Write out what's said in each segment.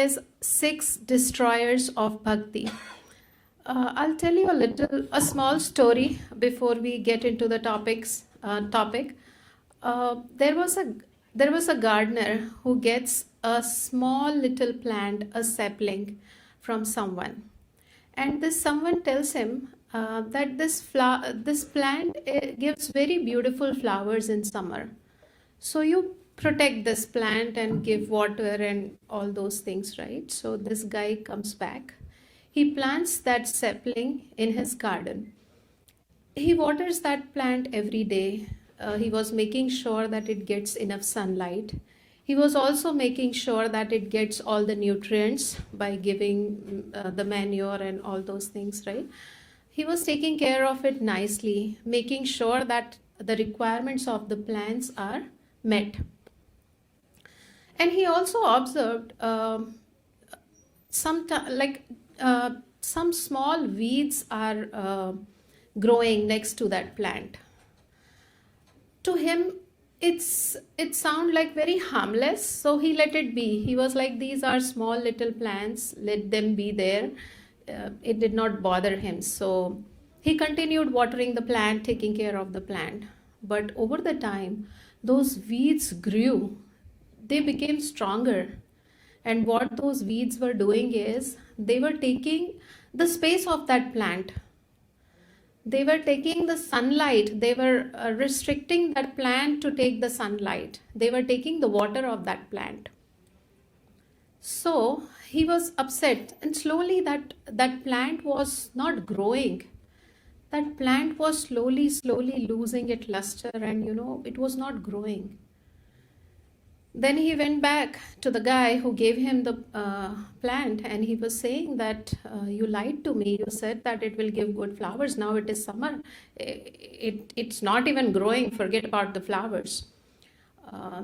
says 6 destroyers of Bhakti. I'll tell you a small story before we get into the topic. There was a gardener who gets a small little plant, a sapling, from someone, and this someone tells him that this plant gives very beautiful flowers in summer. So you protect this plant and give water and all those things, right? So this guy comes back. He plants that sapling in his garden. He waters that plant every day. He was making sure that it gets enough sunlight. He was also making sure that it gets all the nutrients by giving the manure and all those things, right? He was taking care of it nicely, making sure that the requirements of the plants are met. And he also observed some small weeds are growing next to that plant. To him, it sounded like very harmless, so he let it be. He was like, these are small little plants, let them be there. It did not bother him. So he continued watering the plant, taking care of the plant. But over the time, those weeds grew. They became stronger. And what those weeds were doing is they were taking the space of that plant. They were taking the sunlight. They were restricting that plant to take the sunlight. They were taking the water of that plant. So he was upset, and slowly that plant was not growing. That plant was slowly losing its luster, and it was not growing. Then he went back to the guy who gave him the plant, and he was saying that you lied to me. You said that it will give good flowers. Now it is summer. It's not even growing. Forget about the flowers.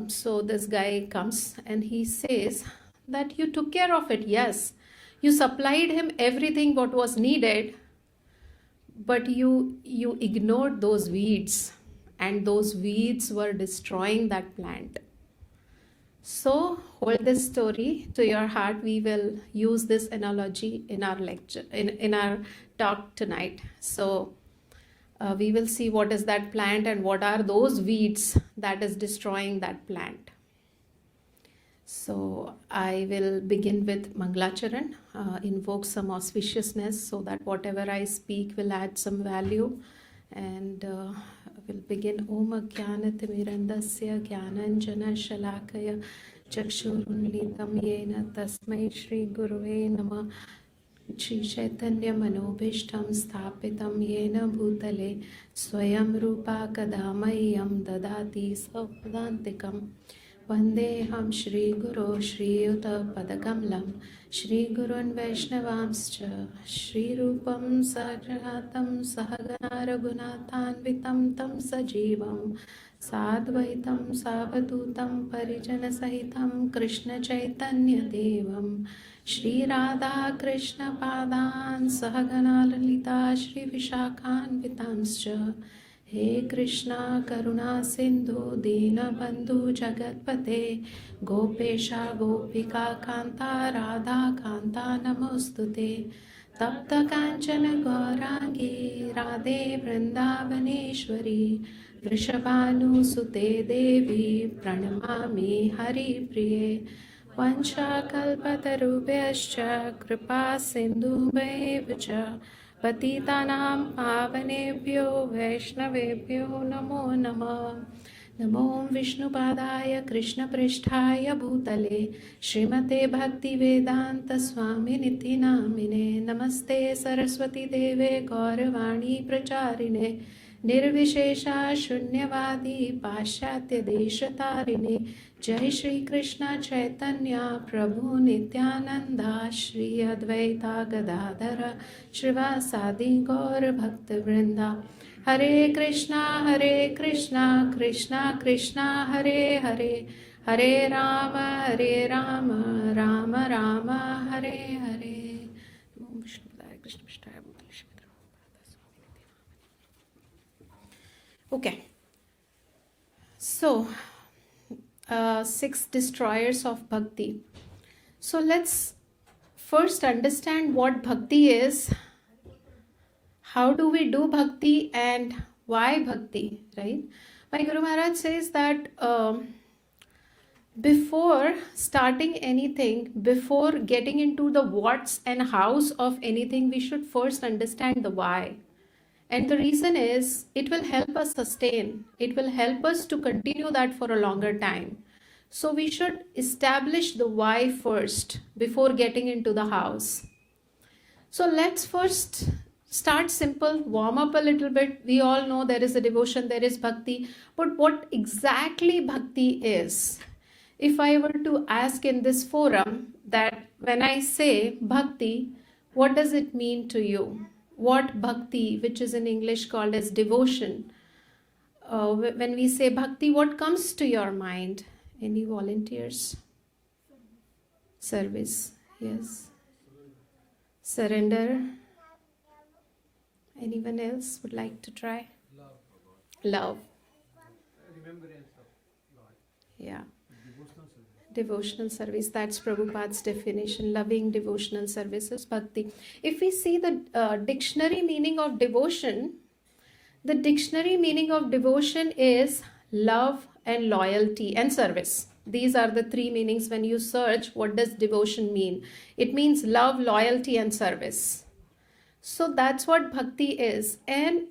So this guy comes and he says that you took care of it. Yes, you supplied him everything what was needed, but you ignored those weeds, and those weeds were destroying that plant. So hold this story to your heart. We will use this analogy in our lecture, in our talk tonight. So we will see what is that plant and what are those weeds that is destroying that plant. So I will begin with Mangalacharan, invoke some auspiciousness so that whatever I speak will add some value, and will begin. Om Jnanatimirandasya Jnananjana Shalakaya Chakshurunlitam Yena Tasmai Shri Guruve Namah. Shri Chaitanya Manobhishtam Sthapitam Yena Bhutale Swayam Rupa Kadamayam Dadati Sapadantikam. Vandeham Shri Guru Shri Yuta Padakamalam Shri Gurun Vaishnavamscha Shri Rupam Sagrahatam Sahagana Raghunathanvitam Tam Sajivam Sadvaitam Savadutam Parijana Sahitam Krishna Chaitanya Devam Shri Radha Krishna Padan Sahagana Lalita Shri Vishakhanvitamscha. He Krishna Karuna Sindhu Dina Bandhu Jagatpate Gopesha Gopika Kanta Radha Kanta Namostute Tapta Kanchana Gaurangi Radhe Vrindavaneshwari Vrishabhanu Sute Devi Pranamami Hari Priye Vancha Kalpatarubhyascha Kripa Sindhu Bhaivcha Patitanam Pavanebhyo Vaishnavebhyo Namo Namah. Namo Vishnupadaya Krishna Pristhaya Bhutale Srimate Bhakti Vedanta Swami Niti Namine Namaste Saraswati Deve Gauravani Pracharine Nirvishesha Shunyavadi Pashatya Deshatarine Jai Shri Krishna Chaitanya Prabhu Nityananda Shri Advaita Gadadhara Shrivasadi Gaur Bhakta Vrinda. Hare Krishna Krishna Krishna Hare Hare Hare Rama Rama Rama Hare Hare. Om Vishnu Padaya Krishna Pristhaya Bhutale Srimate Bhakti Swami Niti Namine. Okay, so 6 destroyers of Bhakti. So let's first understand what bhakti is, how do we do bhakti, and why bhakti, right? My Guru Maharaj says that before starting anything, before getting into the what's and how's of anything, we should first understand the why. And the reason is it will help us sustain, it will help us to continue that for a longer time. So we should establish the why first before getting into the hows. So let's first start simple, warm up a little bit. We all know there is a devotion, there is bhakti, but what exactly bhakti is? If I were to ask in this forum that when I say bhakti, what does it mean to you? What bhakti, which is in English called as devotion, when we say bhakti, what comes to your mind? Any volunteers? Service, yes. Surrender. Anyone else would like to try? Love. Love. Remembrance of God. Yeah. Devotional service. Devotional service, that's Prabhupada's definition. Loving devotional service is bhakti. If we see the dictionary meaning of devotion, the dictionary meaning of devotion is love and loyalty and service. These are the three meanings when you search what does devotion mean. It means love, loyalty and service. So that's what bhakti is. And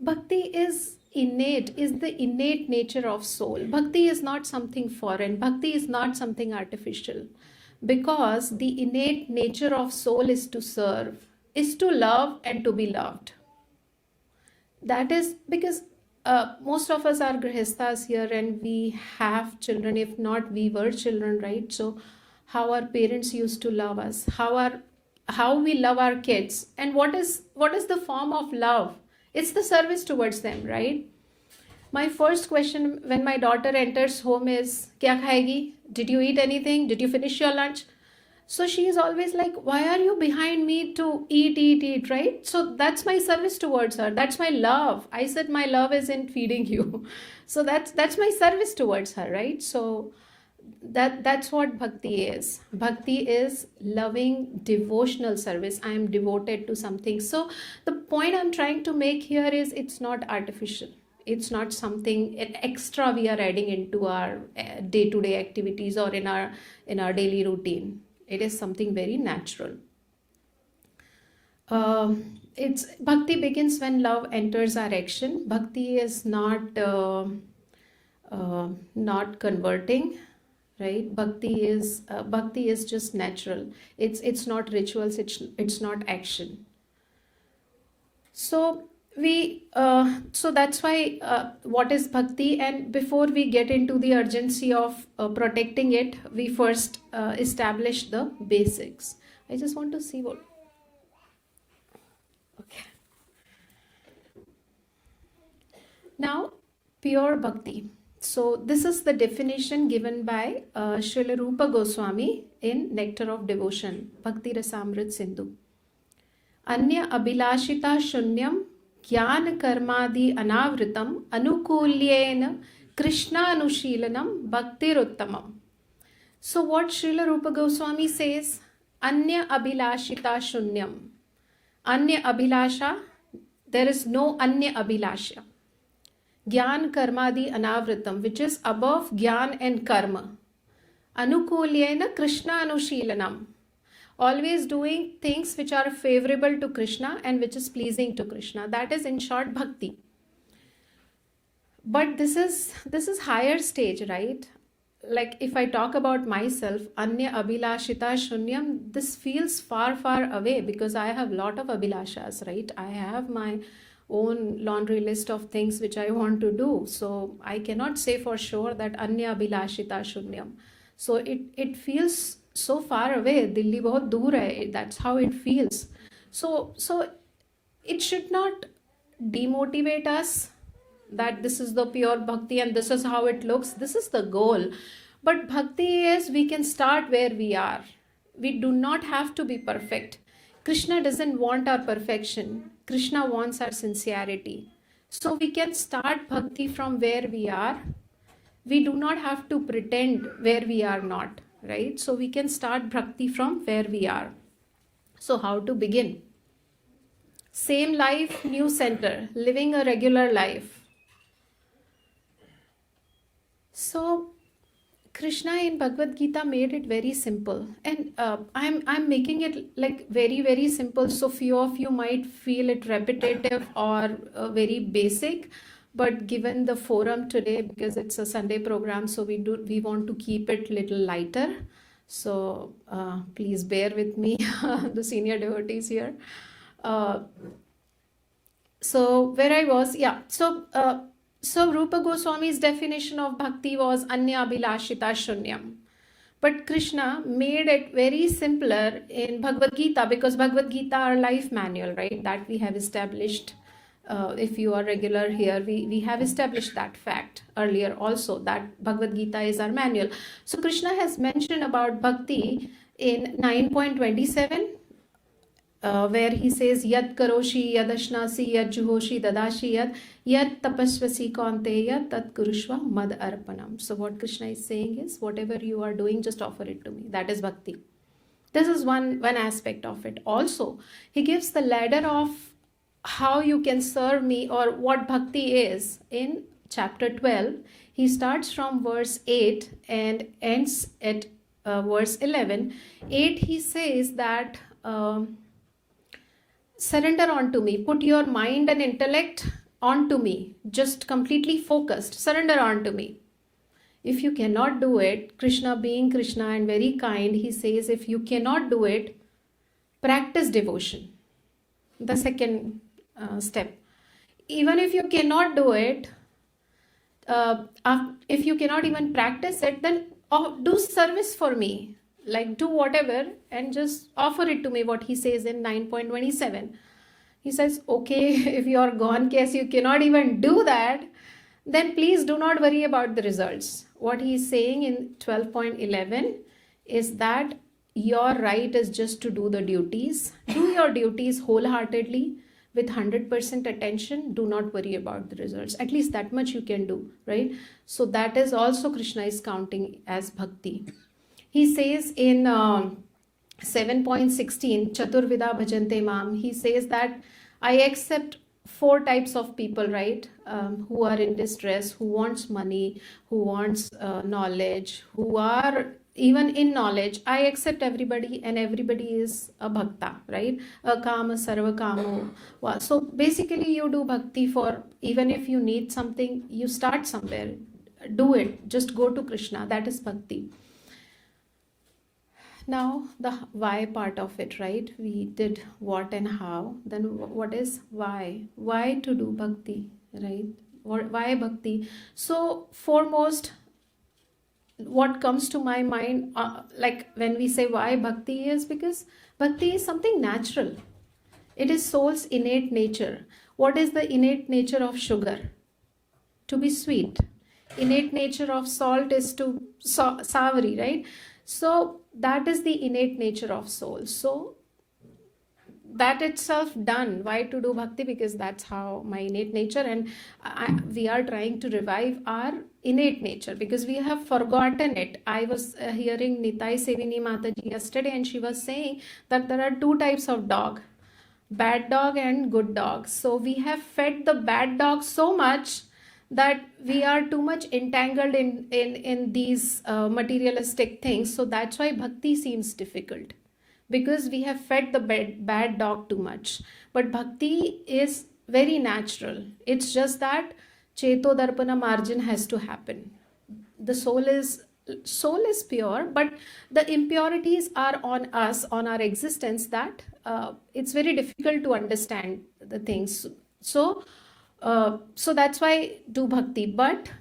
bhakti is innate, is the innate nature of soul. Bhakti is not something foreign. Bhakti is not something artificial. Because the innate nature of soul is to serve, is to love and to be loved. That is because most of us are grihasthas here and we have children. If not, we were children, right? So how our parents used to love us, how we love our kids, and what is the form of love? It's the service towards them, right? My first question when my daughter enters home is, Kya khayegi? Did you eat anything? Did you finish your lunch? So she is always like, why are you behind me to eat, right? So that's my service towards her. That's my love. I said my love is in feeding you. So that's my service towards her, right? So that's what bhakti is. Bhakti is loving devotional service. I am devoted to something. So the point I'm trying to make here is it's not artificial. It's not something extra we are adding into our day-to-day activities or in our daily routine. It is something very natural. It's bhakti begins when love enters our action. Bhakti is not converting, right? Bhakti is just natural. It's not rituals. It's not action. So so that's why what is bhakti, and before we get into the urgency of protecting it, we first establish the basics. I just want to see what. Okay. Now, pure bhakti. So this is the definition given by Srila Rupa Goswami in Nectar of Devotion, Bhakti Rasamrit Sindhu. Anya abhilashita shunyam ज्ञान कर्मादि अनावृतम अनुकूल्येन कृष्णानुशीलनम भक्तिरुत्तमम. So what Srila Rupa Goswami says, anya abhilashita shunyam. Anya abhilasha, there is no anya abhilasha. Gyan karmadi anavritam, which is above gyan and karma. Anukulyena Krishna anushilanam. Always doing things which are favorable to Krishna and which is pleasing to Krishna. That is in short bhakti. But this is higher stage, right? Like if I talk about myself, anya abhilashita shunyam, this feels far away because I have lot of abhilashas, right? I have my own laundry list of things which I want to do. So I cannot say for sure that anya abhilashita shunyam. So it feels so far away. Delhi bahut dur hai. That's how it feels. So it should not demotivate us that this is the pure bhakti and this is how it looks. This is the goal. But bhakti is we can start where we are. We do not have to be perfect. Krishna doesn't want our perfection. Krishna wants our sincerity. So we can start bhakti from where we are. We do not have to pretend where we are not. right? So we can start bhakti from where we are. So how to begin? Same life, new center, living a regular life. So Krishna in Bhagavad Gita made it very simple, and I'm making it like very simple. So few of you might feel it repetitive or very basic, but given the forum today, because it's a Sunday program, so we want to keep it little lighter. So please bear with me, the senior devotees here. So where I was, yeah. So Rupa Goswami's definition of bhakti was anya abhilashita shunyam. But Krishna made it very simpler in Bhagavad Gita, because Bhagavad Gita our life manual, right? That we have established. If you are regular here, we have established that fact earlier also, that Bhagavad Gita is our manual. So Krishna has mentioned about bhakti in 9.27. Where he says yad karoshi yad ashnasi yad juhoshi dadashi yad tapasvasi kaunteya tat kurushva mad arpanam. So what Krishna is saying is, whatever you are doing, just offer it to me. That is bhakti. This is one aspect of it. Also, he gives the ladder of how you can serve me, or what bhakti is, in chapter 12. He starts from verse 8 and ends at verse 11. 8, he says that surrender onto me, put your mind and intellect onto me, just completely focused, surrender onto me. If you cannot do it, Krishna being Krishna and very kind, he says, if you cannot do it, practice devotion. The second step. Even if you cannot do it, if you cannot even practice it, then do service for me. Like do whatever and just offer it to me, what he says in 9.27. He says, okay, if you are gone case, you cannot even do that, then please do not worry about the results. What he is saying in 12.11 is that your right is just to do the duties. Do your duties wholeheartedly with 100% attention. Do not worry about the results. At least that much you can do, right? So that is also Krishna is counting as bhakti. He says in 7.16, Chaturvida bhajante mam, he says that I accept 4 types of people, right? Who are in distress, who wants money, who wants knowledge, who are even in knowledge. I accept everybody, and everybody is a bhakta, right? A kama sarva kamo. So basically you do bhakti for, even if you need something, you start somewhere, do it, just go to Krishna. That is bhakti. Now the why part of it, right? We did what and how. Then what is why? Why to do bhakti, right? Or why bhakti? So foremost, what comes to my mind, like when we say why bhakti, is because bhakti is something natural. It is soul's innate nature. What is the innate nature of sugar? To be sweet. Innate nature of salt is to savory, right? So that is the innate nature of soul. So that itself done. Why to do bhakti? Because that's how my innate nature, and we are trying to revive our innate nature because we have forgotten it. I was hearing Nitai Sevini Mataji yesterday, and she was saying that there are 2 types of dog, bad dog and good dog. So we have fed the bad dog so much that we are too much entangled in these materialistic things. So that's why bhakti seems difficult, because we have fed the bad dog too much. But bhakti is very natural. It's just that cheto darpana margin has to happen. The soul is pure, but the impurities are on us, on our existence, that it's very difficult to understand the things. So that's why do bhakti. But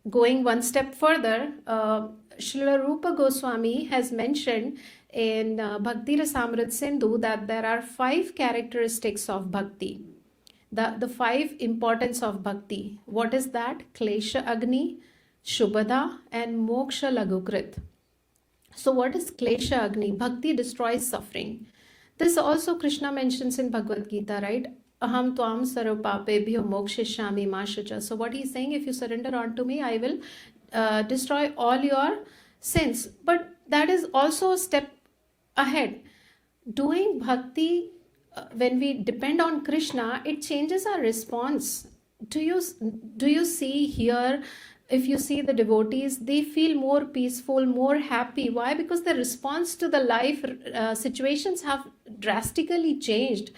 going one step further, Srila Rupa Goswami has mentioned in Bhakti Rasamrit Sindhu that there are 5 characteristics of bhakti. The 5 importance of bhakti. What is that? Klesha Agni, Shubhada, and Moksha Lagukrit. So what is Klesha Agni? Bhakti destroys suffering. This also Krishna mentions in Bhagavad Gita, right? Aham tvam sarva papebhyo mokshishami ma shucha. So what he's saying, if you surrender onto me, I will destroy all your sins. But that is also a step ahead. Doing bhakti, when we depend on Krishna, it changes our response. Do you see here? If you see the devotees, they feel more peaceful, more happy. Why? Because the response to the life situations have drastically changed.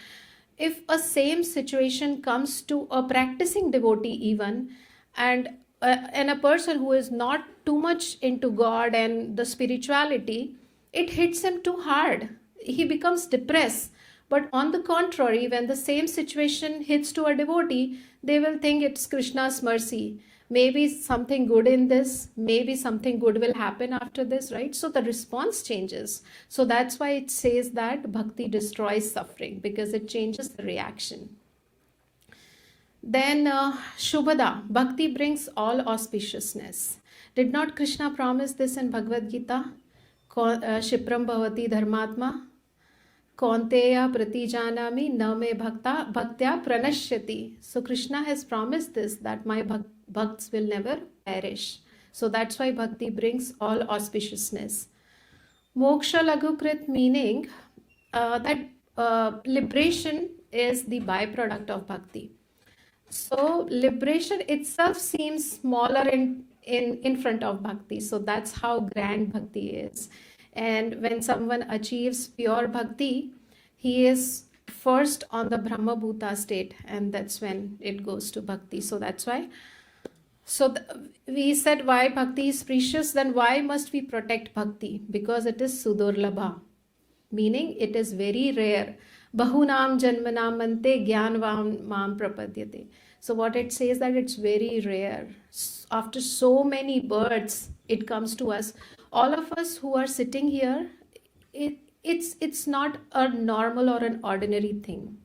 If a same situation comes to a practicing devotee, even, and a person who is not too much into God and the spirituality, it hits him too hard. He becomes depressed. But on the contrary, when the same situation hits to a devotee, they will think it's Krishna's mercy. Maybe something good in this, maybe something good will happen after this, right? So the response changes. So that's why it says that bhakti destroys suffering, because it changes the reaction. Then Shubhada, bhakti brings all auspiciousness. Did not Krishna promise this in Bhagavad Gita? Shipram bhavati dharmatma, Kaunteya pratijanami na me bhaktya pranashyati. So Krishna has promised this, that my bhakts will never perish. So that's why bhakti brings all auspiciousness. Moksha lagukrit, meaning that liberation is the byproduct of bhakti. So liberation itself seems smaller in front of bhakti. So that's how grand bhakti is. And when someone achieves pure bhakti, he is first on the Brahma Bhuta state, and that's when it goes to bhakti. So that's why. So we said why bhakti is precious, then why must we protect bhakti? Because it is sudurlabha, meaning it is very rare. Bahunam janmanam ante jnanvam mam prapadyate. So what it says, that it's very rare. After so many births, it comes to us. All of us who are sitting here, it's not a normal or an ordinary thing.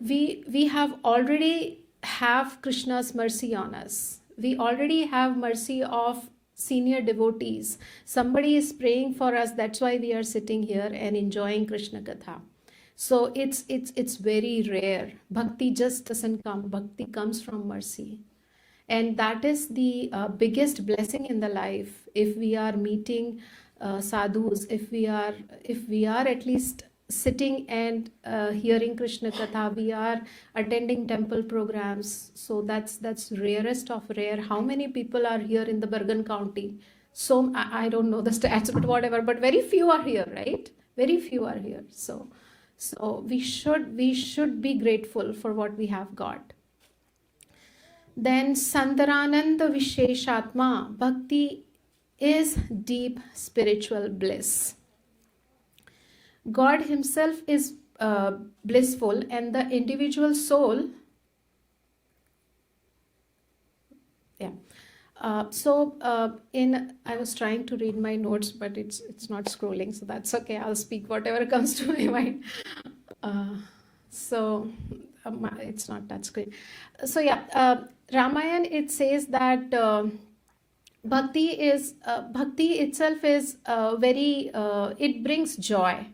We have already have Krishna's mercy on us. We already have mercy of senior devotees. Somebody is praying for us. That's why we are sitting here and enjoying Krishna Katha. So it's very rare. Bhakti just doesn't come. Bhakti comes from mercy. And that is the biggest blessing in the life. If we are meeting sadhus, if we are at least sitting and hearing Krishna Katha, we are attending temple programs. So that's rarest of rare. How many people are here in the Bergen County? So I don't know the stats, but whatever. But very few are here, right? Very few are here. So we should be grateful for what we have got. Then Sandarananda Visheshatma, bhakti is deep spiritual bliss. God himself is blissful, and the individual soul, I was trying to read my notes, but it's not scrolling, so that's okay. I'll speak whatever comes to my mind. It's not touchscreen. So Ramayan, it says that bhakti itself is very, it brings joy.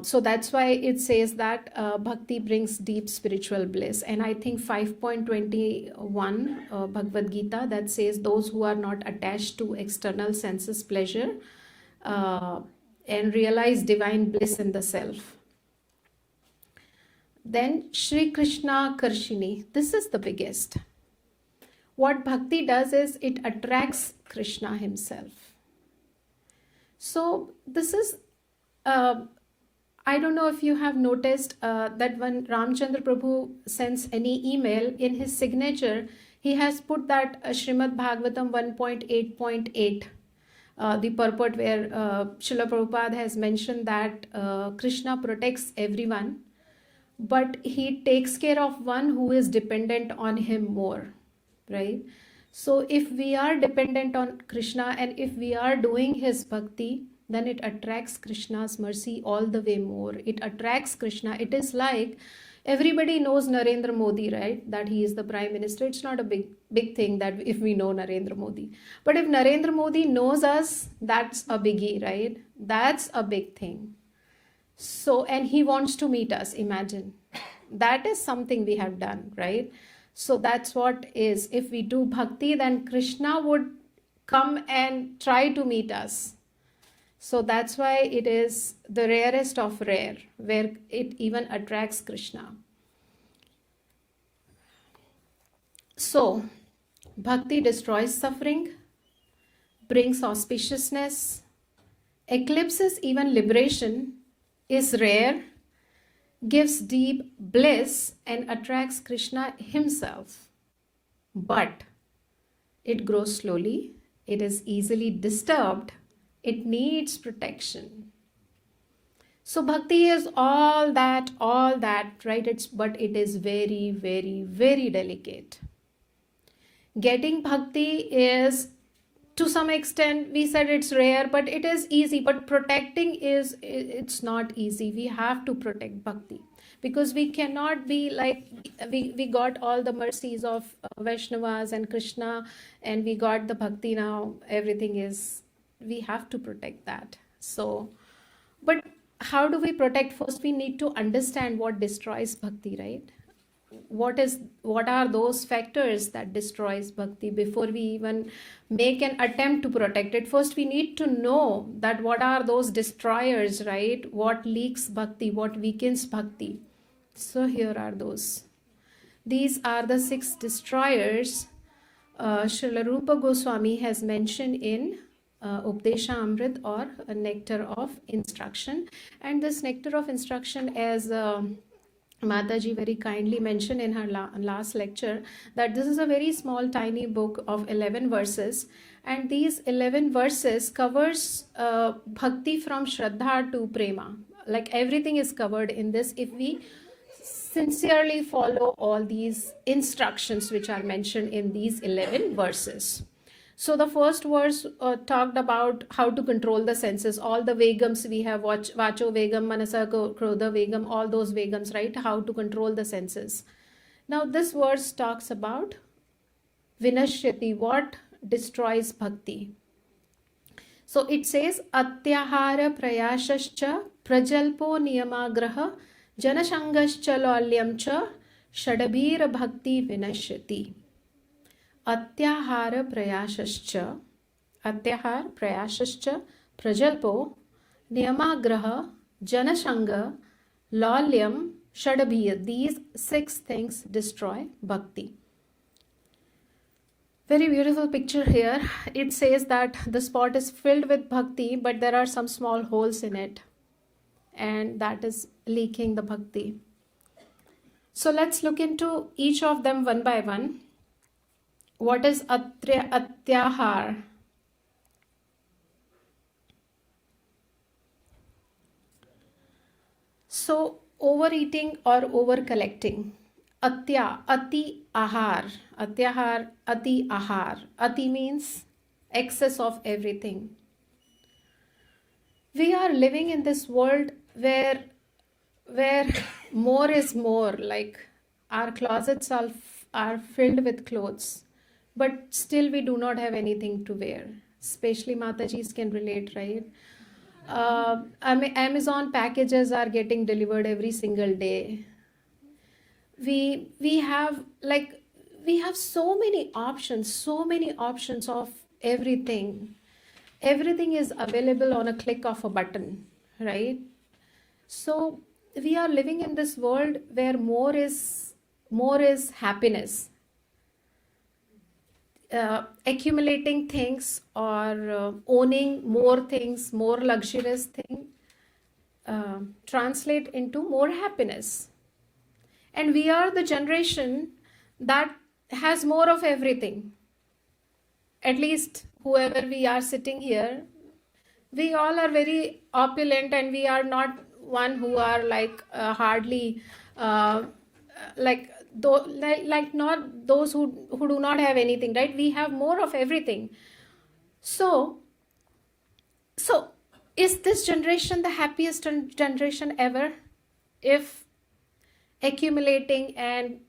So that's why it says that bhakti brings deep spiritual bliss. And I think 5.21 Bhagavad Gita, that says those who are not attached to external senses pleasure and realize divine bliss in the self. Then Shri Krishna Karshini, this is the biggest. What bhakti does is it attracts Krishna himself. So this is, I don't know if you have noticed that when Ramchandra Prabhu sends any email, in his signature, he has put that Srimad Bhagavatam 1.8.8, the purport where Srila Prabhupada has mentioned that Krishna protects everyone, but he takes care of one who is dependent on him more, right? So if we are dependent on Krishna and if we are doing his bhakti, then it attracts Krishna's mercy all the way more. It attracts Krishna. It is like everybody knows Narendra Modi, right? That he is the Prime Minister. It's not a big thing that if we know Narendra Modi. But if Narendra Modi knows us, that's a biggie, right? That's a big thing. So, and he wants to meet us, imagine. That is something we have done, right? So that's what is. If we do bhakti, then Krishna would come and try to meet us. So that's why it is the rarest of rare, where it even attracts Krishna. So, bhakti destroys suffering, brings auspiciousness, eclipses even liberation, is rare, gives deep bliss, and attracts Krishna himself. But it grows slowly, it is easily disturbed, it needs protection. So bhakti is all that, right? But it is very, very, very delicate. Getting bhakti is, to some extent, we said it's rare, but it is easy. But protecting it's not easy. We have to protect bhakti, because we cannot be like, we got all the mercies of Vaishnavas and Krishna, and we got the bhakti now. Everything is, we have to protect that. So, but how do we protect? First, we need to understand what destroys bhakti, right? What are those factors that destroys bhakti before we even make an attempt to protect it. First, we need to know that what are those destroyers, right? What leaks bhakti, what weakens bhakti. So here are those. These are the 6 destroyers Srila Rupa Goswami has mentioned in Updesha Amrit, or a nectar of instruction. And this nectar of instruction, as Mataji very kindly mentioned in her last lecture, that this is a very small tiny book of 11 verses, and these 11 verses covers bhakti from Shraddha to Prema. Like everything is covered in this if we sincerely follow all these instructions which are mentioned in these 11 verses. So the first verse talked about how to control the senses, all the vegams we have, vacho vegam, manasa krodha vegam, all those vegams, right? How to control the senses. Now this verse talks about vinashyati, what destroys bhakti. So it says, atyahara prayashascha prajalpo niyamagraha janashangascha lalyamcha shadabhira bhakti vinashyati. Atyahara prayashascha, atyahar prayashascha prajalpo niyamagraha janashanga lalyam shadabhir. These 6 things destroy bhakti. Very beautiful picture here. It says that the spot is filled with bhakti, but there are some small holes in it, and that is leaking the bhakti. So let's look into each of them one by one. What is atyahar? So overeating or over collecting. Ati ahar. Atyahar, ati ahar. Ati means excess of everything. We are living in this world where more is more. Like our closets are filled with clothes, but still we do not have anything to wear. Especially Matajis can relate, right? Amazon packages are getting delivered every single day. We have so many options of everything. Everything is available on a click of a button, right? So we are living in this world where more is happiness. Accumulating things or owning more things, more luxurious thing, translate into more happiness. And we are the generation that has more of everything. At least whoever we are sitting here, we all are very opulent, and we are not one who are like hardly not those who do not have anything, right? We have more of everything. So is this generation the happiest generation ever? If accumulating and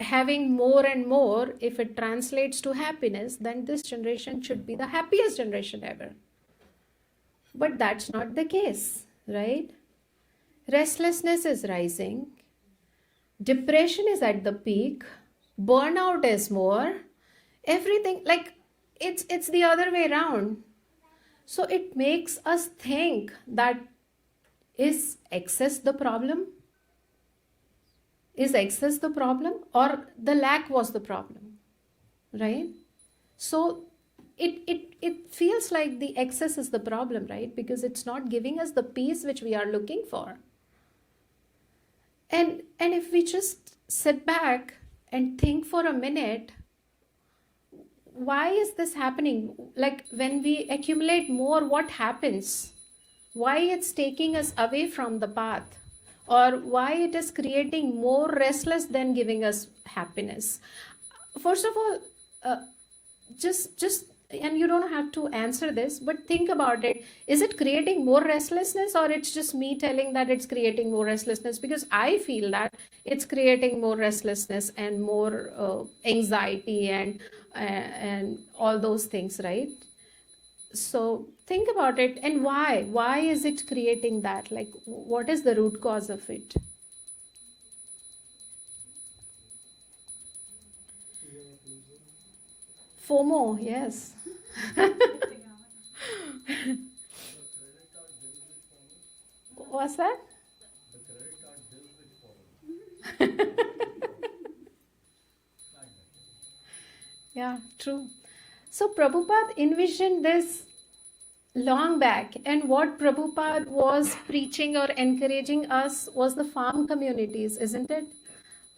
having more and more, if it translates to happiness, then this generation should be the happiest generation ever. But that's not the case, right? Restlessness is rising. Depression is at the peak. Burnout is more. Everything, like it's the other way around. So it makes us think that, is excess the problem? Is excess the problem, or the lack was the problem, right? So it feels like the excess is the problem, right? Because it's not giving us the peace which we are looking for. And if we just sit back and think for a minute, why is this happening? Like when we accumulate more, what happens? Why it's taking us away from the path? Or why it is creating more restless than giving us happiness? First of all, just and you don't have to answer this, but think about it. Is it creating more restlessness, or it's just me telling that it's creating more restlessness? Because I feel that it's creating more restlessness and more anxiety and all those things, right? So think about it. And why is it creating that? Like, what is the root cause of it? FOMO, yes. What's that? The credit card bills which follow. Yeah, true. So Prabhupada envisioned this long back, and what Prabhupada was preaching or encouraging us was the farm communities, isn't it?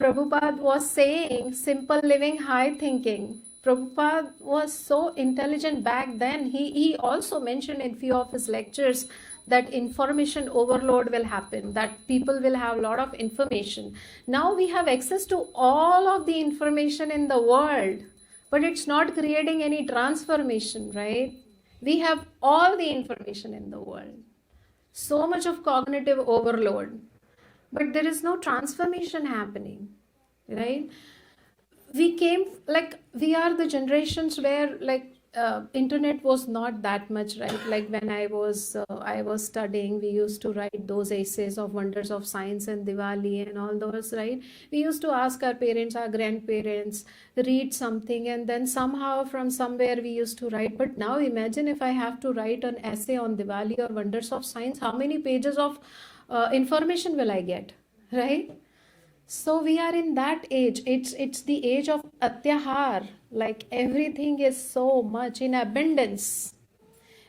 Prabhupada was saying simple living, high thinking. Prabhupada was so intelligent back then. He also mentioned in few of his lectures that information overload will happen, that people will have a lot of information. Now we have access to all of the information in the world, but it's not creating any transformation, right? We have all the information in the world. So much of cognitive overload, but there is no transformation happening, right? We came, like, we are the generations where, like, internet was not that much, right? Like when I was studying, we used to write those essays of wonders of science and Diwali and all those, right? We used to ask our parents, our grandparents, read something, and then somehow from somewhere we used to write. But now imagine if I have to write an essay on Diwali or wonders of science, how many pages of information will I get, right? So we are in that age. It's the age of atyahar. Like everything is so much in abundance.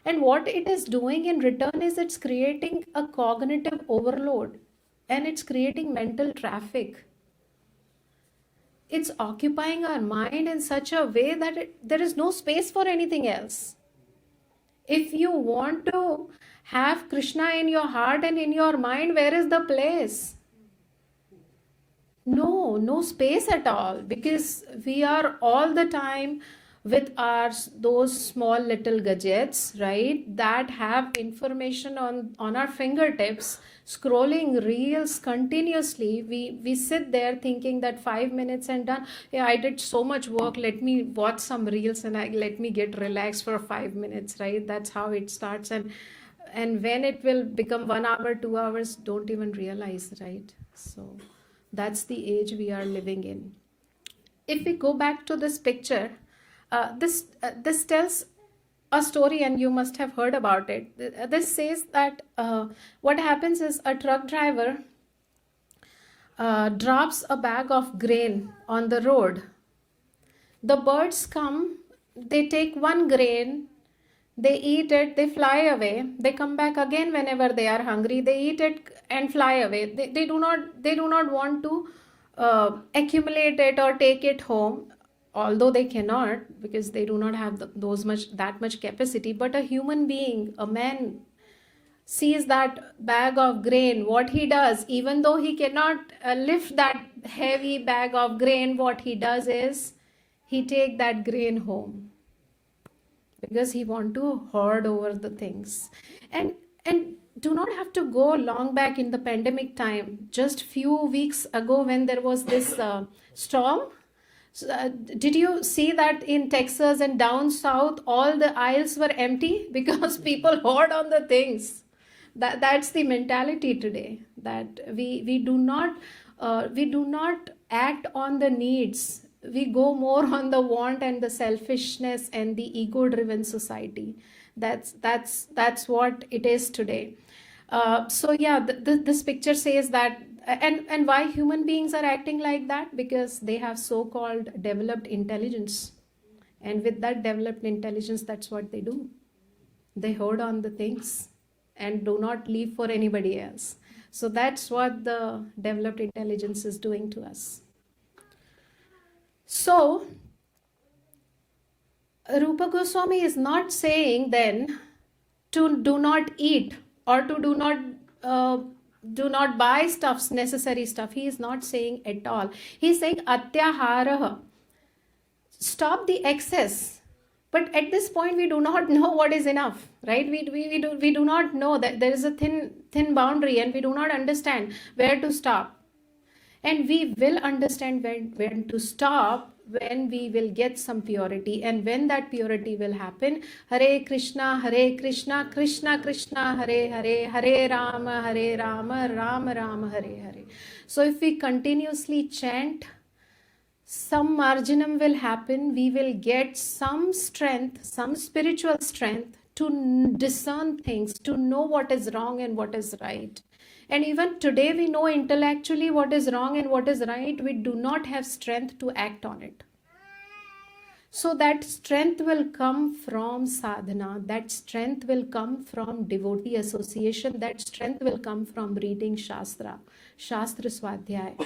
And what it is doing in return is it's creating a cognitive overload, and it's creating mental traffic. It's occupying our mind in such a way that there is no space for anything else. If you want to have Krishna in your heart and in your mind, where is the place? No space at all, because we are all the time with our those small little gadgets, right, that have information on our fingertips, scrolling reels continuously. We sit there thinking that 5 minutes and done. Yeah, I did so much work, let me watch some reels and let me get relaxed for 5 minutes, right? That's how it starts. And when it will become 1 hour, 2 hours, don't even realize, right? So that's the age we are living in. If we go back to this picture, this tells a story, and you must have heard about it. This says that what happens is a truck driver drops a bag of grain on the road. The birds come, they take one grain, they eat it, they fly away, they come back again whenever they are hungry, they eat it and fly away. They do not want to accumulate it or take it home, although they cannot, because they do not have that much capacity. But a human being, a man, sees that bag of grain, what he does, even though he cannot lift that heavy bag of grain, what he does is he take that grain home, because he want to hoard over the things. And do not have to go long back in the pandemic time. Just few weeks ago, when there was this storm, did you see that in Texas and down south, all the aisles were empty because people hoard on the things. That's the mentality today, that we do not act on the needs. we go more on the want and the selfishness and the ego driven society. That's what it is today. So yeah, this picture says that, and why human beings are acting like that, because they have so called developed intelligence, and with that developed intelligence, that's what they do. They hold on the things and do not leave for anybody else. So that's what the developed intelligence is doing to us. So Rupa Goswami is not saying then to do not eat or to uh, do not buy stuffs, necessary stuff. He is not saying at all. He is saying atyahara, stop the excess. But at this point, we do not know what is enough, right? We do not know that there is a thin boundary, and we do not understand where to stop. And we will understand when to stop when we will get some purity. And when that purity will happen, Hare Krishna, Krishna Krishna, Hare Rama, Rama Rama, Hare Hare. So if we continuously chant, some marginum will happen. We will get some strength, some spiritual strength to discern things, to know what is wrong and what is right. And even today we know intellectually what is wrong and what is right. We do not have strength to act on it. So that strength will come from sadhana. That strength will come from devotee association. That strength will come from reading Shastra Swadhyaya.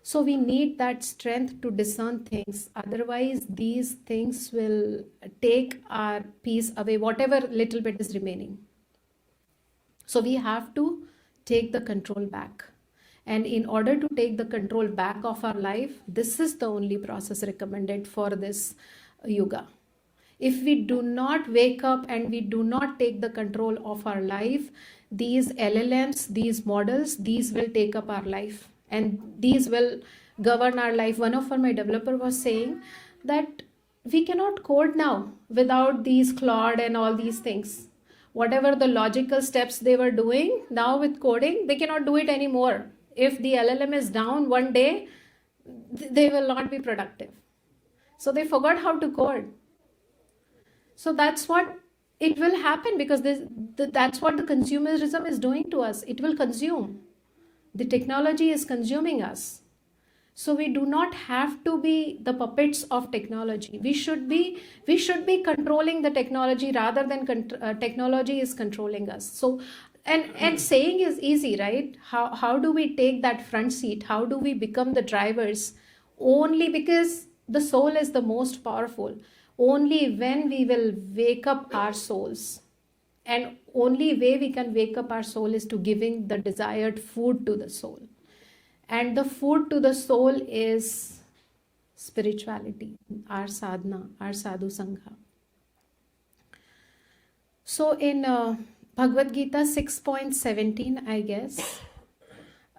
So we need that strength to discern things. Otherwise, these things will take our peace away, whatever little bit is remaining. So we have to take the control back. And in order to take the control back of our life, this is the only process recommended for this yuga. If we do not wake up and we do not take the control of our life, these LLMs, these models, these will take up our life. And these will govern our life. One of my developer was saying that we cannot code now without these Claude and all these things. Whatever the logical steps they were doing, now with coding, they cannot do it anymore. If the LLM is down one day, they will not be productive. So they forgot how to code. So that's what it will happen, because that's what the consumerism is doing to us. It will consume. The technology is consuming us. So we do not have to be the puppets of technology. We should be controlling the technology rather than technology is controlling us. So and saying is easy, right? How do we take that front seat? How do we become the drivers? Only because the soul is the most powerful. Only when we will wake up our souls. And only way we can wake up our soul is to giving the desired food to the soul. And the food to the soul is spirituality, our sadhana, our sadhu sangha. So in Bhagavad Gita 6.17, I guess,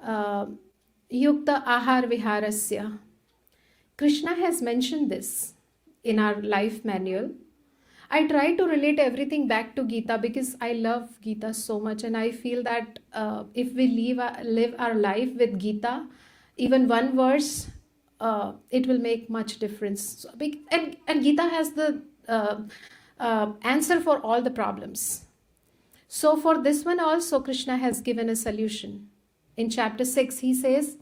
Yukta Ahar Viharasya, Krishna has mentioned this in our life manual. I try to relate everything back to Gita because I love Gita so much, and I feel that if we live our life with Gita, even one verse, it will make much difference. So, and Gita has the answer for all the problems. So for this one also, Krishna has given a solution. In chapter 6, he says,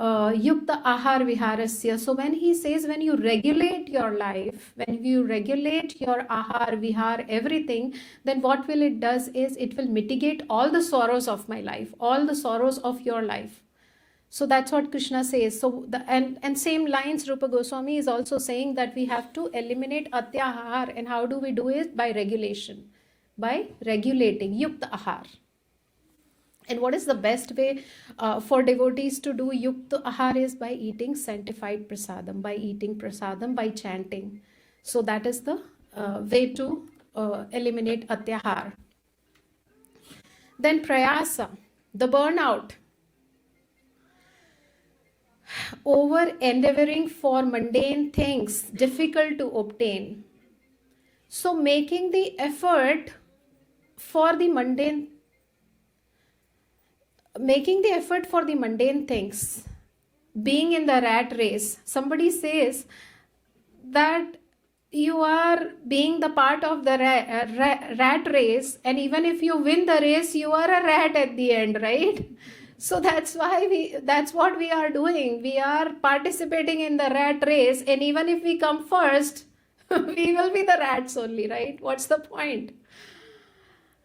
Yukta Ahar Viharasya. So when he says, when you regulate your life, when you regulate your Ahar, Vihar, everything, then what will it does is it will mitigate all the sorrows of my life, all the sorrows of your life. So that's what Krishna says. So and same lines Rupa Goswami is also saying that we have to eliminate Atyahar. And how do we do it? By regulation, by regulating Yukta Ahar. And what is the best way for devotees to do Yukta Ahar is by eating sanctified prasadam, by chanting. So that is the way to eliminate Atyahar. Then prayasa, the burnout. Over endeavoring for mundane things, difficult to obtain. So making the effort for the mundane things, being in the rat race. Somebody says that you are being the part of the rat race, and even if you win the race, you are a rat at the end, right? So that's what we are doing. We are participating in the rat race, and even if we come first, we will be the rats only, right? What's the point?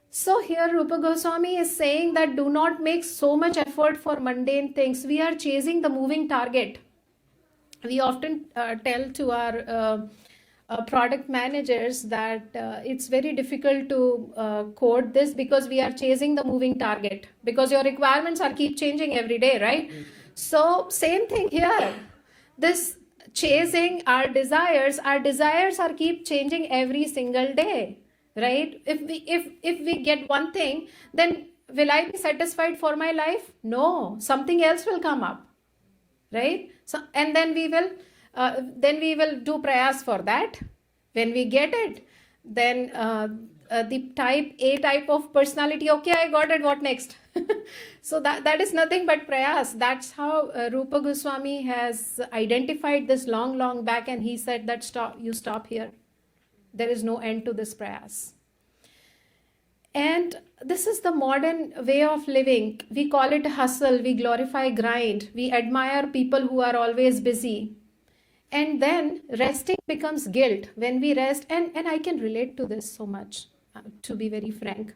So here Rupa Goswami is saying that do not make so much effort for mundane things. We are chasing the moving target. We often tell to our product managers that it's very difficult to code this because we are chasing the moving target, because your requirements are keep changing every day, right? So same thing here. This chasing our desires are keep changing every single day, right? If we get one thing, then will I be satisfied for my life? No, something else will come up, right? So and then we will do prayas for that. When we get it, then the type of personality, okay, I got it, what next? So that is nothing but prayas. That's how Rupa Goswami has identified this long back, and he said that stop here. There is no end to this prayas. And this is the modern way of living. We call it hustle, we glorify grind, we admire people who are always busy. And then resting becomes guilt. When we rest, and I can relate to this so much, to be very frank.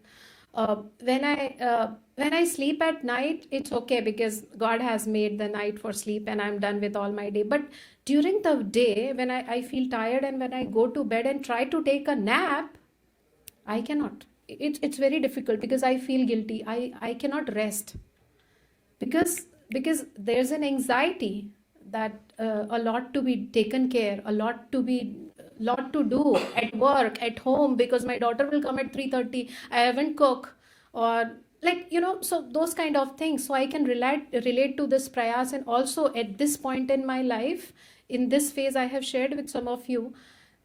When I sleep at night, it's okay because God has made the night for sleep and I'm done with all my day. But during the day, when I feel tired and when I go to bed and try to take a nap, I cannot. It's very difficult because I feel guilty. I cannot rest because there's an anxiety that a lot to be taken care, a lot to do at work, at home, because my daughter will come at 3:30. I haven't cooked, or so those kind of things. So I can relate to this prayas, and also at this point in my life, in this phase, I have shared with some of you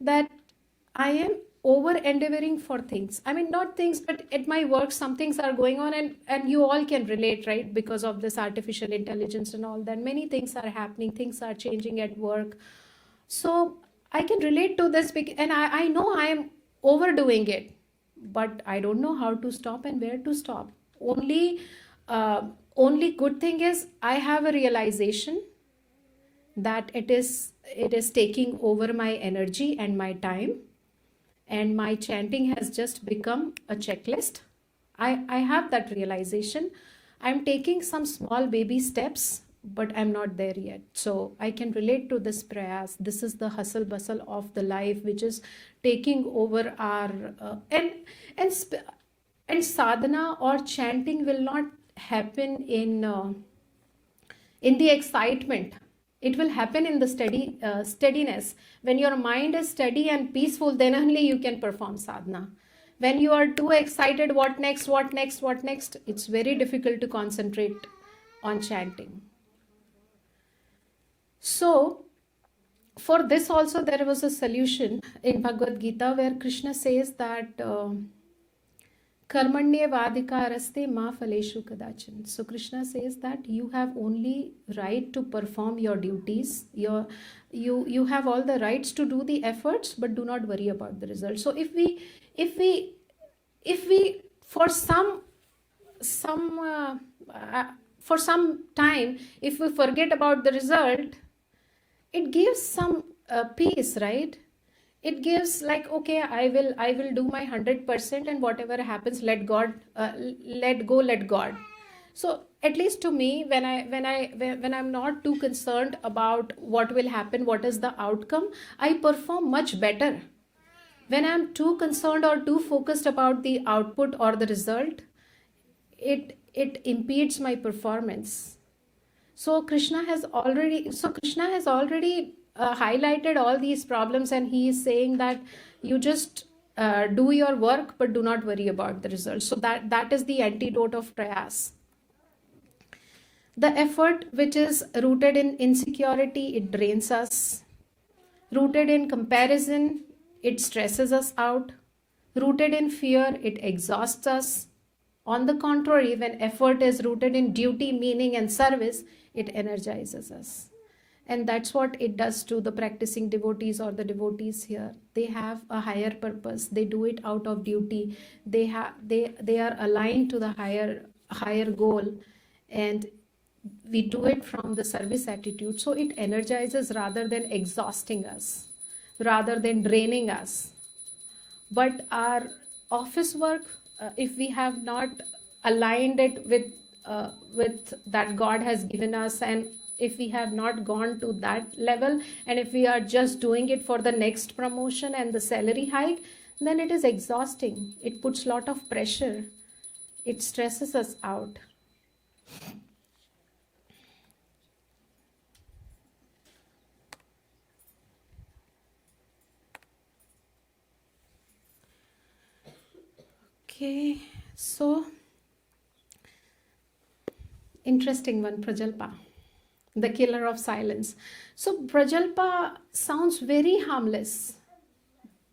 that I am over endeavoring for things. I mean, not things, but at my work, some things are going on, and you all can relate, right? Because of this artificial intelligence and all that, many things are happening, things are changing at work. So I can relate to this, and I know I am overdoing it, but I don't know how to stop and where to stop. Only good thing is I have a realization that it is taking over my energy and my time, and my chanting has just become a checklist. I have that realization. I'm taking some small baby steps, but I'm not there yet. So I can relate to this prayas. This is the hustle bustle of the life, which is taking over our and sadhana or chanting will not happen in the excitement. It will happen in the steadiness. When your mind is steady and peaceful, then only you can perform sadhana. When you are too excited, what next, it's very difficult to concentrate on chanting. So for this also there was a solution in Bhagavad Gita, where Krishna says that Karmanye vadikaraste ma phaleshu kadachan. So Krishna says that you have only right to perform your duties. You have all the rights to do the efforts, but do not worry about the result. So if we for some time, if we forget about the result, it gives some peace, right? It gives like, okay, I will do my 100%, and whatever happens, let God, let God. So at least to me, when I'm not too concerned about what will happen, what is the outcome, I perform much better. When I'm too concerned or too focused about the output or the result, it impedes my performance. So Krishna has already highlighted all these problems, and he is saying that you just do your work, but do not worry about the results. So that is the antidote of prayas. The effort which is rooted in insecurity, it drains us. Rooted in comparison, it stresses us out. Rooted in fear, it exhausts us. On the contrary, when effort is rooted in duty, meaning, and service, it energizes us. And that's what it does to the practicing devotees or the devotees here. They have a higher purpose. They do it out of duty. They are aligned to the higher goal, and we do it from the service attitude. So it energizes rather than exhausting us, rather than draining us. But our office work, if we have not aligned it with that God has given us, and if we have not gone to that level, and if we are just doing it for the next promotion and the salary hike, then it is exhausting. It puts a lot of pressure. It stresses us out. Okay, so interesting one, Prajalpa, the killer of silence. So Prajalpa sounds very harmless.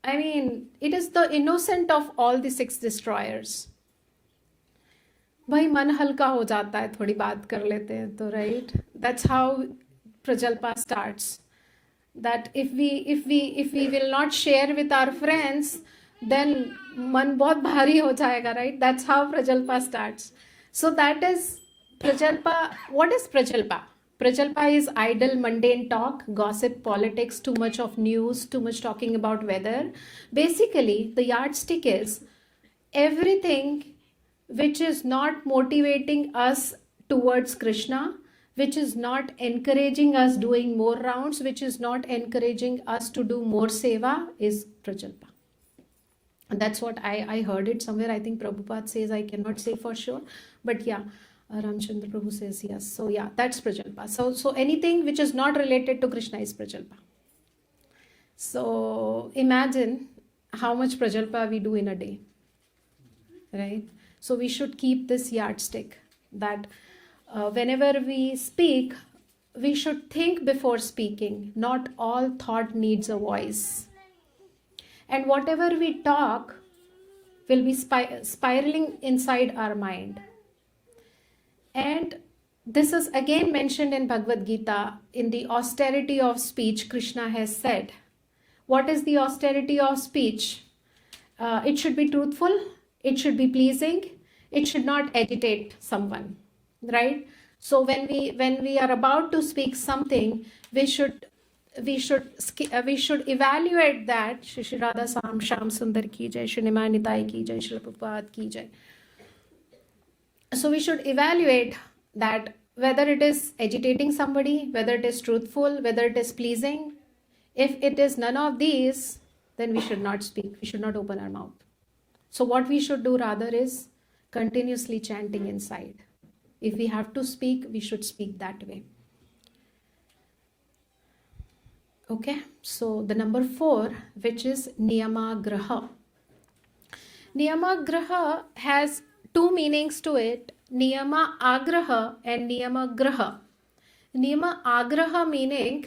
I mean, it is the innocent of all the 6 destroyers. भाई मन हल्का हो जाता है, थोड़ी बात कर लेते हैं तो, right? That's how Prajalpa starts. That if we will not share with our friends, then मन बहुत भारी हो जाएगा, right? That's how Prajalpa starts. So that is Prajalpa. What is Prajalpa? Prajalpa is idle, mundane talk, gossip, politics, too much of news, too much talking about weather. Basically, the yardstick is everything which is not motivating us towards Krishna, which is not encouraging us doing more rounds, which is not encouraging us to do more seva, is Prajalpa. And that's what I heard it somewhere. I think Prabhupada says, I cannot say for sure, but yeah, Ramchandra Prabhu says yes. So yeah, that's Prajalpa. So anything which is not related to Krishna is Prajalpa. So imagine how much Prajalpa we do in a day, right? So we should keep this yardstick that whenever we speak, we should think before speaking. Not all thought needs a voice. And whatever we talk will be spiraling inside our mind. And this is again mentioned in Bhagavad Gita. In the austerity of speech, Krishna has said, what is the austerity of speech? It should be truthful. It should be pleasing. It should not agitate someone, right? So when we are about to speak something, we should evaluate that. Shri Radha Sam Sham Sundar ki jai, Shri Nimai Nitai ki jai, Shri Prabhupada ki jai. So we should evaluate that whether it is agitating somebody, whether it is truthful, whether it is pleasing. If it is none of these, then we should not speak. We should not open our mouth. So what we should do rather is continuously chanting inside. If we have to speak, we should speak that way. Okay, so the number 4, which is Niyamagraha. Niyamagraha has 2 meanings to it, Niyama Agraha and Niyamagraha. Niyama Agraha meaning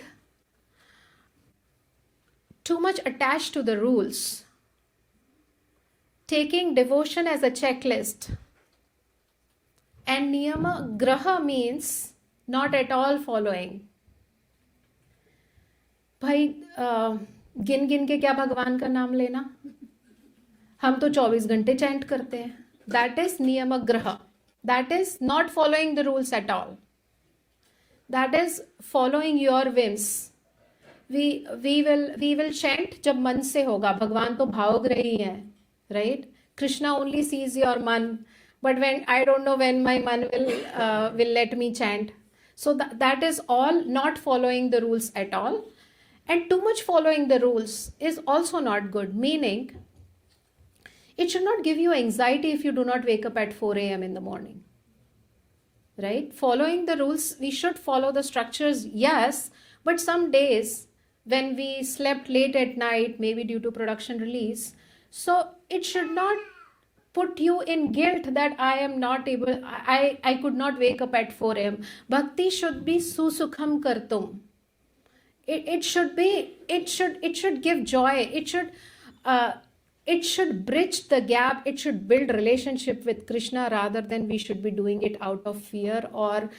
too much attached to the rules, taking devotion as a checklist. And Niyama Graha means not at all following. भाई गिन गिन के क्या भगवान का नाम लेना, हम तो 24 घंटे चैंट करते हैं. That is Niyamagraha. That is not following the rules at all. That is following your whims. We will chant जब मन से होगा. भगवान तो भावग्रही हैं, right? Krishna only sees your man, but when I don't know when my man will let me chant. So that is all not following the rules at all. And too much following the rules is also not good, meaning it should not give you anxiety if you do not wake up at 4 a.m. in the morning, right? Following the rules, we should follow the structures, yes, but some days when we slept late at night, maybe due to production release, so it should not put you in guilt that I am not able, I could not wake up at 4 a.m. Bhakti should be susukham kartum. It should give joy. It should it should bridge the gap, it should build relationship with Krishna, rather than we should be doing it out of fear, or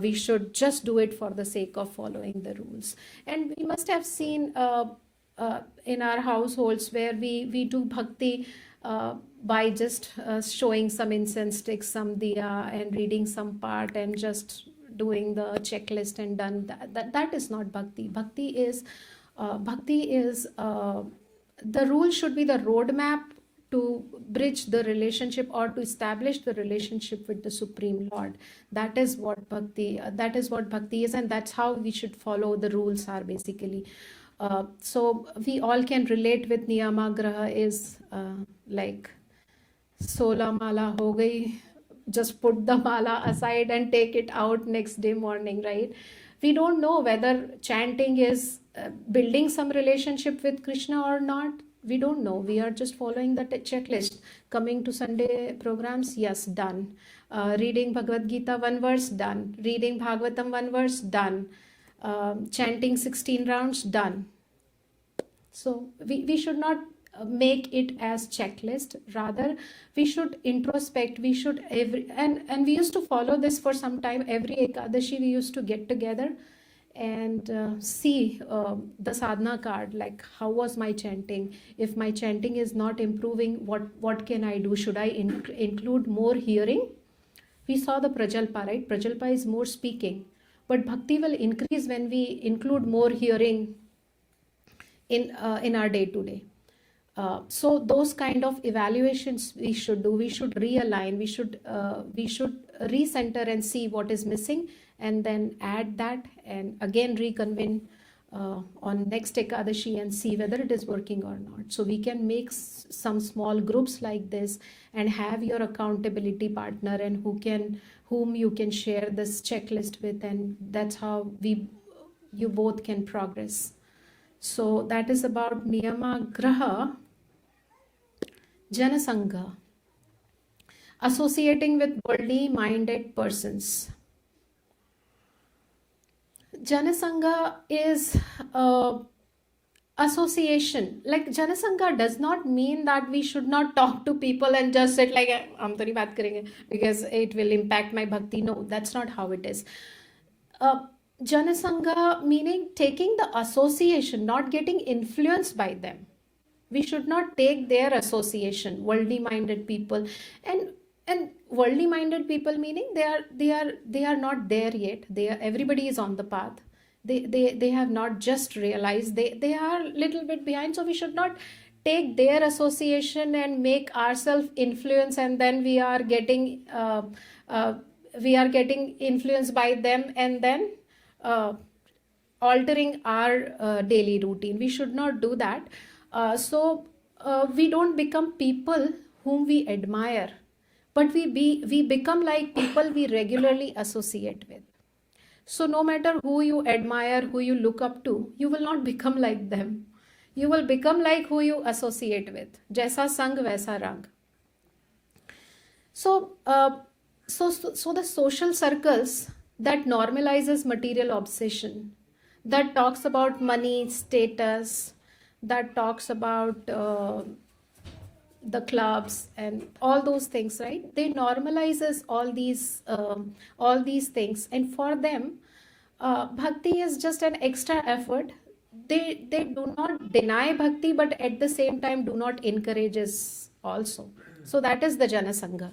we should just do it for the sake of following the rules. And we must have seen in our households where we do bhakti by just showing some incense sticks, some diya, and reading some part, and just doing the checklist and done. That is not bhakti. Bhakti is the rule should be the roadmap to bridge the relationship, or to establish the relationship with the Supreme Lord. That is what bhakti is, and that's how we should follow. The rules are basically. So we all can relate with niyama graha is like 16 mala ho gayi, just put the mala aside and take it out next day morning, right? We don't know whether chanting is building some relationship with Krishna or not. We don't know. We are just following the checklist. Coming to Sunday programs, yes, done. Reading Bhagavad Gita, one verse, done. Reading Bhagavatam, one verse, done. Chanting 16 rounds, done. So we should not make it as checklist. Rather, we should introspect. We should and we used to follow this for some time. Every Ekadashi we used to get together and see the sadhana card, like how was my chanting. If my chanting is not improving, what can I do? Should I include more hearing? We saw the prajalpa, right? Prajalpa is more speaking, but bhakti will increase when we include more hearing in our day to day. So those kind of evaluations we should do. We should realign. We should recenter and see what is missing, and then add that, and again reconvene on next Ekadashi and see whether it is working or not. So we can make some small groups like this, and have your accountability partner, and whom you can share this checklist with, and that's how you both can progress. So that is about niyama graha. Janasangha, associating with worldly minded persons. Janasangha is association. Like, Janasangha does not mean that we should not talk to people and just sit like, "Hum to nahi baat karenge because it will impact my bhakti." No, that's not how it is. Janasangha meaning taking the association, not getting influenced by them. We should not take their association, worldly minded people. And worldly minded people meaning they are not there yet. Everybody is on the path. They have not just realized, they are little bit behind. So we should not take their association and make ourselves influence, and then we are getting influenced by them, and then altering our daily routine. We should not do that. So we don't become people whom we admire, but we become like people we regularly associate with. So no matter who you admire, who you look up to, you will not become like them. You will become like who you associate with. Jaisa sang vaisa rang. So the social circles that normalizes material obsession, that talks about money, status, that talks about the clubs and all those things, right? They normalizes all these things, and for them, bhakti is just an extra effort. They do not deny bhakti, but at the same time do not encourages also. So that is the jana sangha.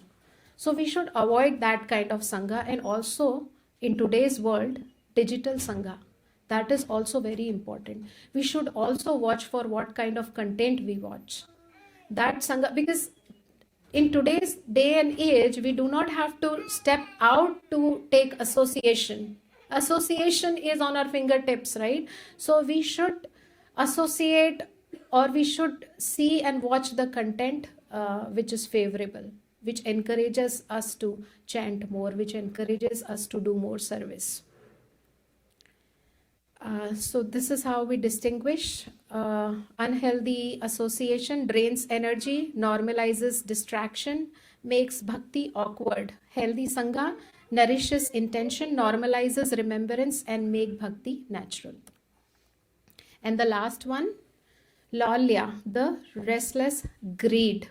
So we should avoid that kind of sangha, and also in today's world, digital sangha. That is also very important. We should also watch for what kind of content we watch. That sangha, because in today's day and age, we do not have to step out to take association. Association is on our fingertips, right? So we should associate, or we should see and watch the content which is favorable, which encourages us to chant more, which encourages us to do more service. So this is how we distinguish. Unhealthy association drains energy, normalizes distraction, makes bhakti awkward. Healthy sangha nourishes intention, normalizes remembrance, and make bhakti natural. And the last one, Lalya, the restless greed,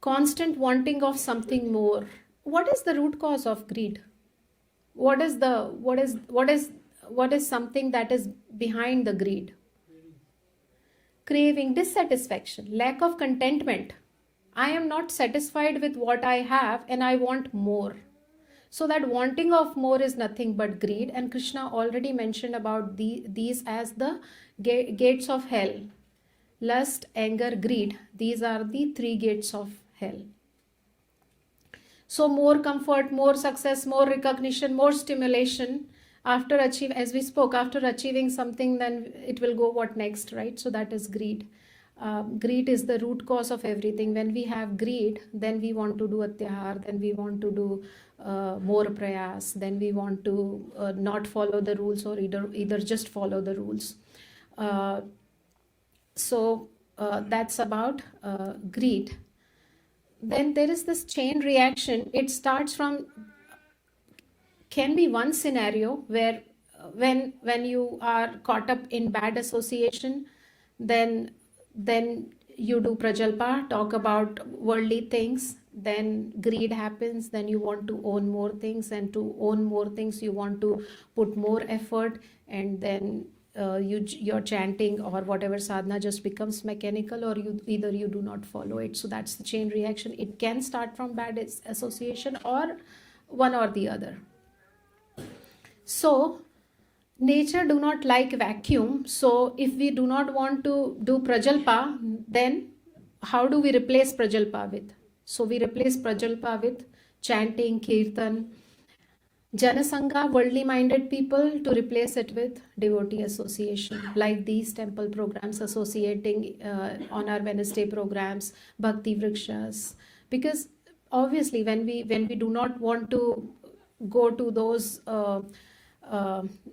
constant wanting of something more. What is the root cause of greed? What is something that is behind the greed? Craving, dissatisfaction, lack of contentment. I am not satisfied with what I have and I want more. So that wanting of more is nothing but greed, and Krishna already mentioned about these as the gates of hell. Lust, anger, greed, these are the three gates of hell. So more comfort, more success, more recognition, more stimulation after as we spoke, after achieving something, then it will go what next, right? So that is greed. Greed is the root cause of everything. When we have greed, then we want to do atyahar, then we want to do more prayas, then we want to not follow the rules, or either just follow the rules. So that's about greed. Then there is this chain reaction. It starts from, can be one scenario where when you are caught up in bad association, then you do prajalpa, talk about worldly things, then greed happens, then you want to own more things, and to own more things you want to put more effort, and then your chanting or whatever sadhana just becomes mechanical, or you do not follow it. So that's the chain reaction. It can start from bad association, or one or the other. So nature do not like vacuum. So if we do not want to do prajalpa, then how do we replace prajalpa with? So we replace prajalpa with chanting, kirtan, Janasangha, worldly minded people, to replace it with devotee association, like these temple programs associating on our Wednesday programs, Bhakti Vrikshas. Because obviously, when we do not want to go to those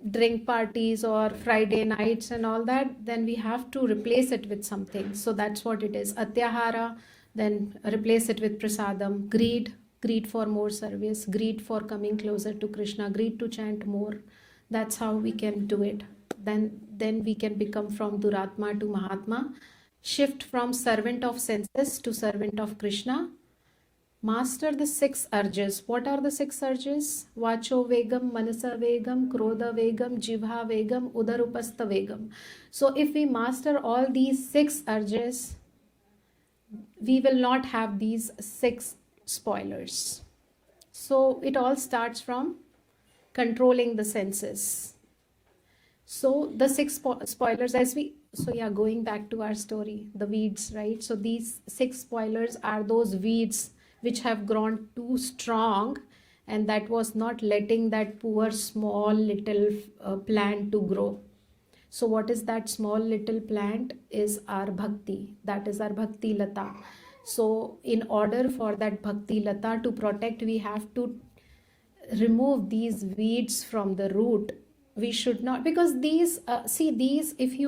drink parties or Friday nights and all that, then we have to replace it with something. So that's what it is. Atyahara, then replace it with prasadam. Greed for more service, greed for coming closer to Krishna, greed to chant more. That's how we can do it. Then we can become from Duratma to Mahatma, shift from servant of senses to servant of Krishna. Master the 6 urges. What are the 6 urges? Vacho Vegam, Manasa Vegam, Krodha Vegam, Jivha Vegam, Udarupastha Vegam. So if we master all these 6 urges, we will not have these 6 spoilers. So it all starts from controlling the senses. So the 6 spoilers, going back to our story, the weeds, right? So these 6 spoilers are those weeds which have grown too strong, and that was not letting that poor small little plant to grow. So what is that small little plant? Is our bhakti. That is our bhakti lata. So in order for that bhakti lata to protect, we have to remove these weeds from the root. We should not, because these if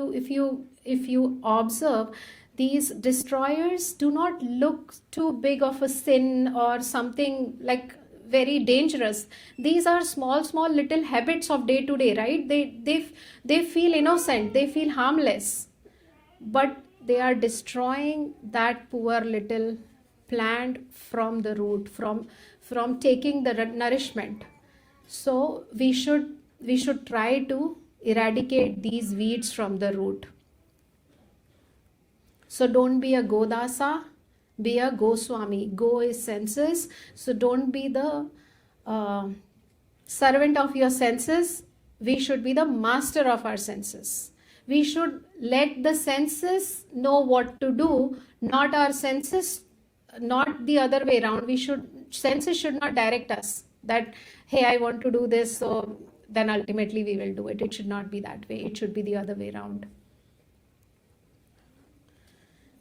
you observe, these destroyers do not look too big of a sin or something like very dangerous. These are small little habits of day to day, right? They feel innocent, they feel harmless, but they are destroying that poor little plant from the root, from taking the nourishment. So we should try to eradicate these weeds from the root. So don't be a Godasa, be a Goswami. Go is senses. So don't be the servant of your senses. We should be the master of our senses. We should let the senses know what to do, not our senses, not the other way around. Senses should not direct us that, hey, I want to do this, so then ultimately we will do it. It should not be that way. It should be the other way around.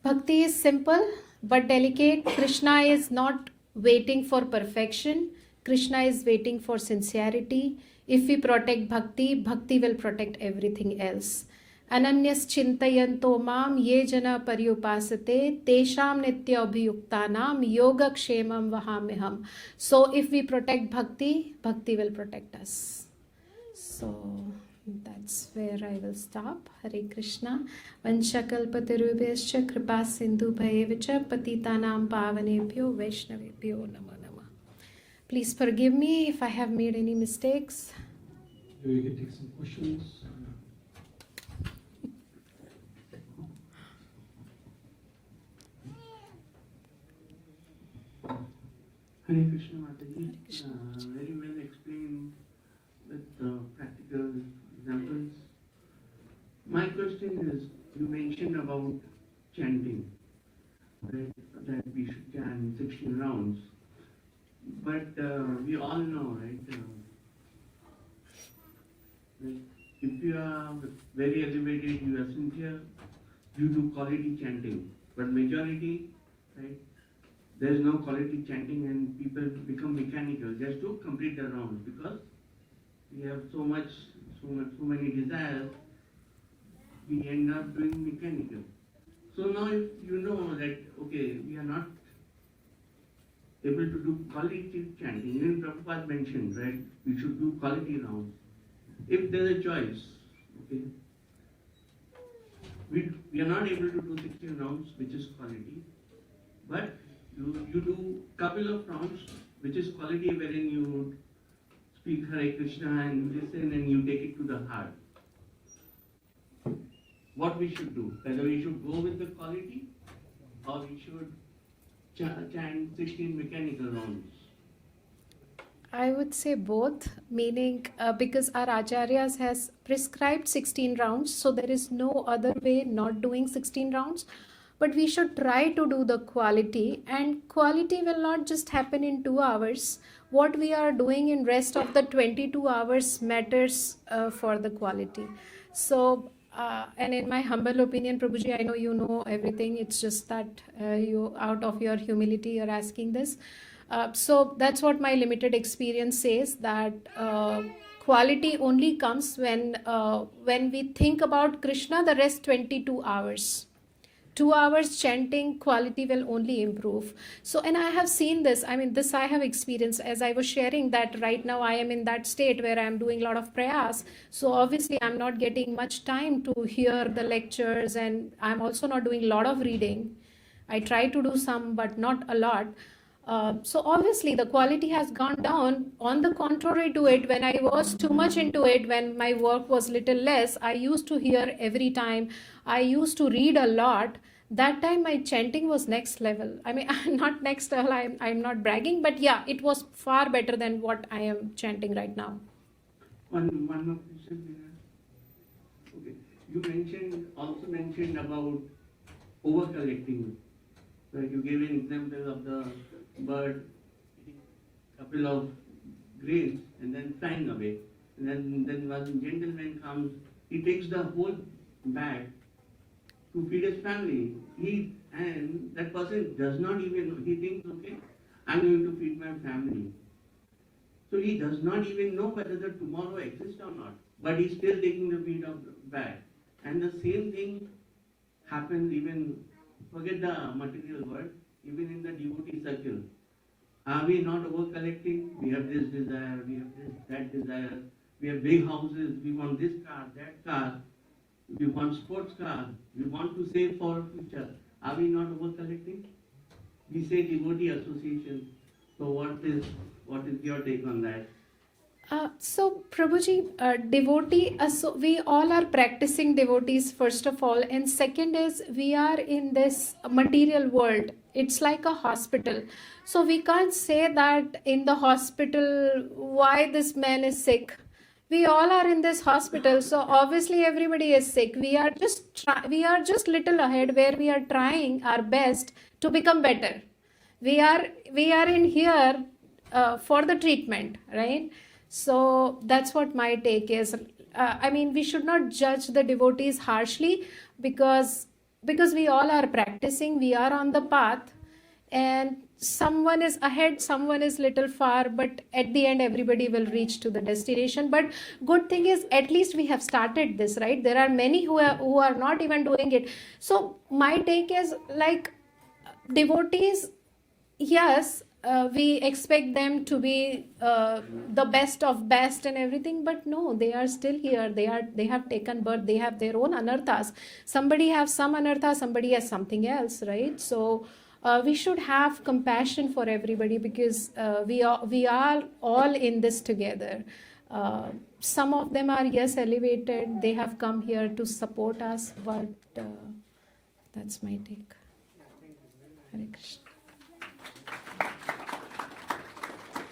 Bhakti is simple but delicate. Krishna is not waiting for perfection. Krishna is waiting for sincerity. If we protect Bhakti, Bhakti will protect everything else. Ananyas chintayanto mam ye jana paryupasate tesham nitya abhiyuktanam yoga kshemam vahamiham. So if we protect Bhakti, Bhakti will protect us. So That's where I will stop. Hare Krishna. Vanchakalpatarubhyascha kripa sindhu bhayevacha patitanam pavanebhyo vaishnavebhyo namo namah. Please forgive me if I have made any mistakes. We can take some questions. Hare Krishna Mataji, Hare Krishna. very well explained with practical examples. My question is, you mentioned about chanting, right, that we should chant 16 rounds. But we all know, right, like if you are very elevated, you are sincere, you do quality chanting. But majority, right, there is no quality chanting and people become mechanical just to complete the round because we have so many desires, we end up doing mechanical. So now if you know that, okay, we are not able to do quality chanting, even Prabhupada mentioned, right, we should do quality rounds. If there is a choice, okay, we are not able to do 16 rounds, which is quality, but you do couple of rounds, which is quality, wherein you speak Hare Krishna and listen and you take it to the heart. What we should do, whether we should go with the quality or we should chant 16 mechanical rounds. I would say both, meaning because our acharyas has prescribed 16 rounds, so there is no other way not doing 16 rounds. But we should try to do the quality, and quality will not just happen in 2 hours. What we are doing in rest of the 22 hours matters for the quality. So, and in my humble opinion, Prabhuji, I know you know everything. It's just that you, out of your humility, you're asking this. So that's what my limited experience says, that quality only comes when we think about Krishna the rest 22 hours. 2 hours chanting, quality will only improve. So, and I have seen this, I mean, this I have experienced, as I was sharing that right now I am in that state where I am doing a lot of prayas. So obviously I'm not getting much time to hear the lectures, and I'm also not doing a lot of reading. I try to do some, but not a lot. So obviously the quality has gone down. On the contrary to it, when I was too much into it, when my work was little less, I used to hear every time. I used to read a lot. That time my chanting was next level. I mean, not next level, I'm not bragging, but yeah, it was far better than what I am chanting right now. One more question. Okay, you also mentioned about over collecting. Right, you gave an example of the bird eating a couple of grains and then flying away. And then one gentleman comes, he takes the whole bag to feed his family. And that person does not even, he thinks, okay, I'm going to feed my family. So he does not even know whether the tomorrow exists or not. But he's still taking the feed of the bag. And the same thing happens even, forget the material world, even in the devotee circle. Are we not over collecting? We have this desire, we have this, that desire, we have big houses, we want this car, that car, we want sports car, we want to save for future. Are we not over collecting? We say devotee association. So what is your take on that? So Prabhuji, devotee, so we all are practicing devotees first of all, and second is we are in this material world. It's like a hospital. So we can't say that in the hospital, why this man is sick. We all are in this hospital, so obviously everybody is sick. We are just little ahead, where we are trying our best to become better. We are in here for the treatment, right? So that's what my take is. I mean, we should not judge the devotees harshly, because we all are practicing, we are on the path, and someone is ahead, someone is little far, but at the end everybody will reach to the destination. But good thing is, at least we have started this, right? There are many who are not even doing it. So my take is, like, devotees, yes, we expect them to be the best of best and everything, but no, they are still here. They have taken birth. They have their own anarthas. Somebody has some anartha, somebody has something else, right? So we should have compassion for everybody, because we are all in this together. Some of them are, yes, elevated. They have come here to support us, but that's my take. Hare Krishna.